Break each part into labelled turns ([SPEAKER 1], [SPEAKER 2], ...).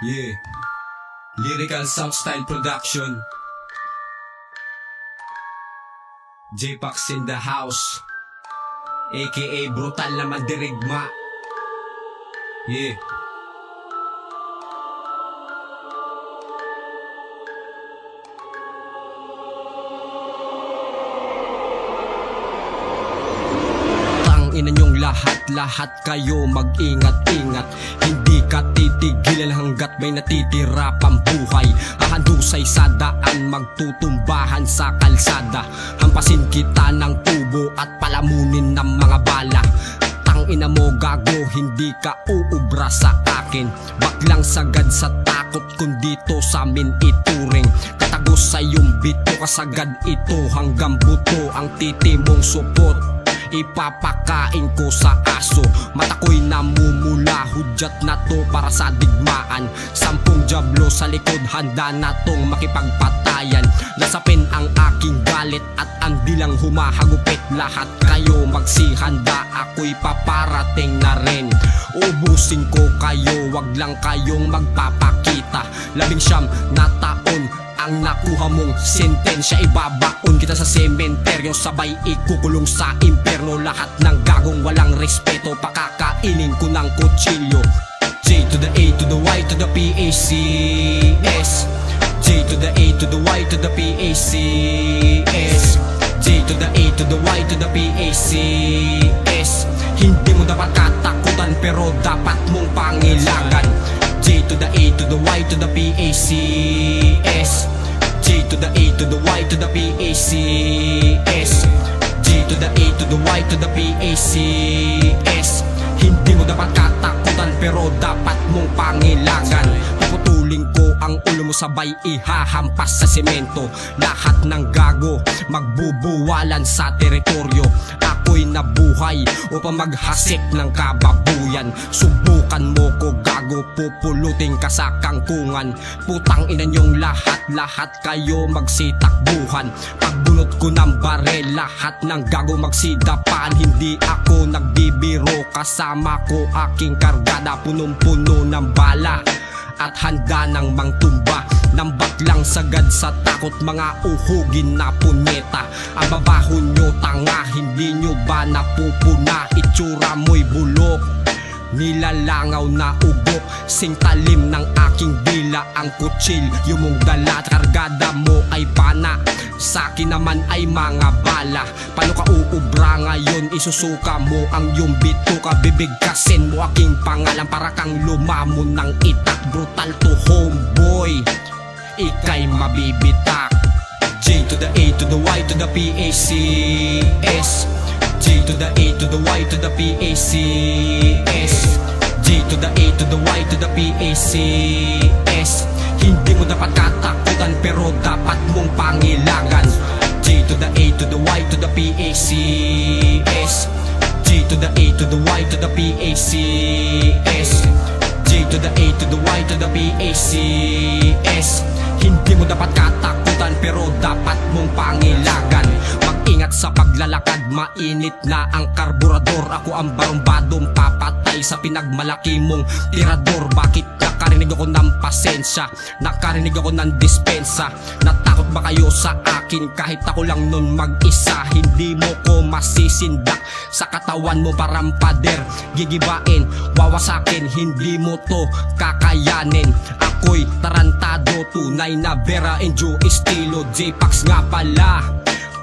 [SPEAKER 1] Yeah. Lyrical Sound Style Production. J-Pax in the house, aka brutal na mandirigma. Yeah. Ina nyong lahat kayo mag-ingat-ingat. Hindi ka titigilan hanggat may natitira pang buhay. Hahandusay sa daan, magtutumbahan sa kalsada. Hampasin kita ng tubo at palamunin ng mga bala. Ina mo gago, hindi ka uubra sa akin. Baklang sagad sa takot kung dito sa amin ituring. Katagos sa iyong bito, kasagad ito hanggang buto. Ang titi mong supot ipapakain ko sa aso. Mata ko'y namumula, hudyat na to para sa digmaan. 10 jablo sa likod, handa na tong makipagpatayan. Lasapin ang aking galit at ang dilang humahagupit. Lahat kayo magsihanda, ako'y paparating na rin. Ubusin ko kayo, wag lang kayong magpapakita. 19 na taon ang nakuha mong sentensya, ibabaon kita sa sementeryo, sabay ikukulong sa imperno. Lahat ng gagong walang respeto, pakakainin ko ng kutsilyo. J to the A to the Y to the P-A-C-S. J to the A to the Y to the P-A-C-S. J to the A to the Y to the P-A-C-S. Hindi mo dapat katakutan pero dapat mong pangilagan. J to the A to the Y to the P-A-C-S. J to the A to the Y to the P-A-C-S. J to the A to the Y to the P-A-C-S. Hindi mo dapat katakutan pero dapat mong pangilagan. Puputuling ko ang ulo mo, sabay ihahampas sa semento. Lahat ng gago magbubuwalan sa teritoryo. Ako'y nabuhay upang maghasik ng kababuyan. Subukan mo ko gago, pupulutin ka sa kangkungan. Putang ina nyong lahat kayo magsitakbuhan. Pagbunot ko ng barel, lahat ng gago magsidapan. Hindi ako nagbibiro, kasama ko aking kargada. Punong-puno ng bala at handa ng mangtumba ng baklang sagad sa takot. Mga uhugin na punyeta, ang babaho nyo tanga, hindi nyo ba napupuna? Itsura mo'y bulok, nilalangaw na ugok. Singtalim ng aking dila ang kutsil, yung mong dala. Kargada mo ay pana, sa'kin naman ay mga bala. Paano ka uubra ngayon? Isusuka mo ang iyong bituka. Bibigkasin mo aking pangalan para kang lumamon ng itak. Brutal to homeboy, ika'y mabibitak. J to the A to the Y to the P-A-C-S. J to the A to the Y to the P-A-C-S. J to the A to the Y to the P-A-C-S. Hindi mo dapat katakutan pero dapat mong pangilagan. J to the A to the Y to the P-A-C-S. J to the A to the Y to the P-A-C-S. J to the A to the Y to the P-A-C-S. Hindi mo dapat katakutan pero dapat mong pangilagan. Mag-ingat sa paglalakad, mainit na ang karburador. Ako ang barumbadong papatay sa pinagmalaki mong tirador. Bakit nakarinig ako ng pasensya? Nakarinig ako ng dispensa. Natakot ba kayo sa akin kahit ako lang nun mag-isa? Hindi mo ko masisindak sa katawan mo parang pader. Gigibain, wawasakin, hindi mo to kakayanin. Ako'y tarantado, tunay na Vera Enjo estilo. J-Pax nga pala,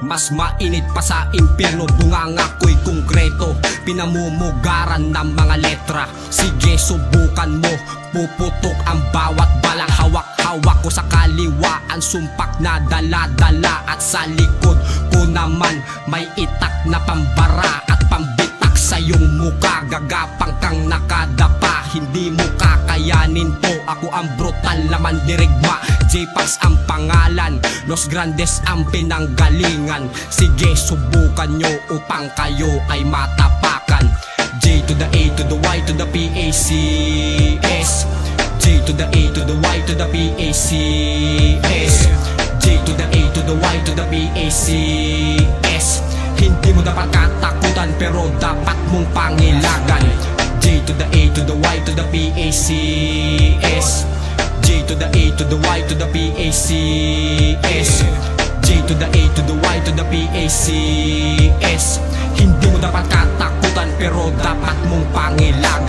[SPEAKER 1] mas mainit pa sa impyerno. Bunganga ko'y konkreto, pinamumugaran ng mga letra. Sige subukan mo, puputok ang bawat bala. Hawak-hawak ko sa kaliwaan, sumpak na dala-dala. At sa likod ko naman may itak na pambara at pambitak sa iyong muka. Gagapang kang nakadapa, hindi mo kakayanin to. Ako ang brutal na mandirigma. J-Pax ang pangalan, Los Grandes ang pinanggalingan. Sige subukan nyo upang kayo ay matapakan. J to the A to the Y to the P-A-C-S. J to the A to the Y to the P-A-C-S. J to the A to the Y to the P-A-C-S. Hindi mo dapat katakutan pero dapat mong pangilagan. J to the A to the Y to the P-A-C-S. J to the A to the Y to the P-A-C-S. J to the A to the Y to the P-A-C-S. Hindi mo dapat katakutan pero dapat mong pangilagan.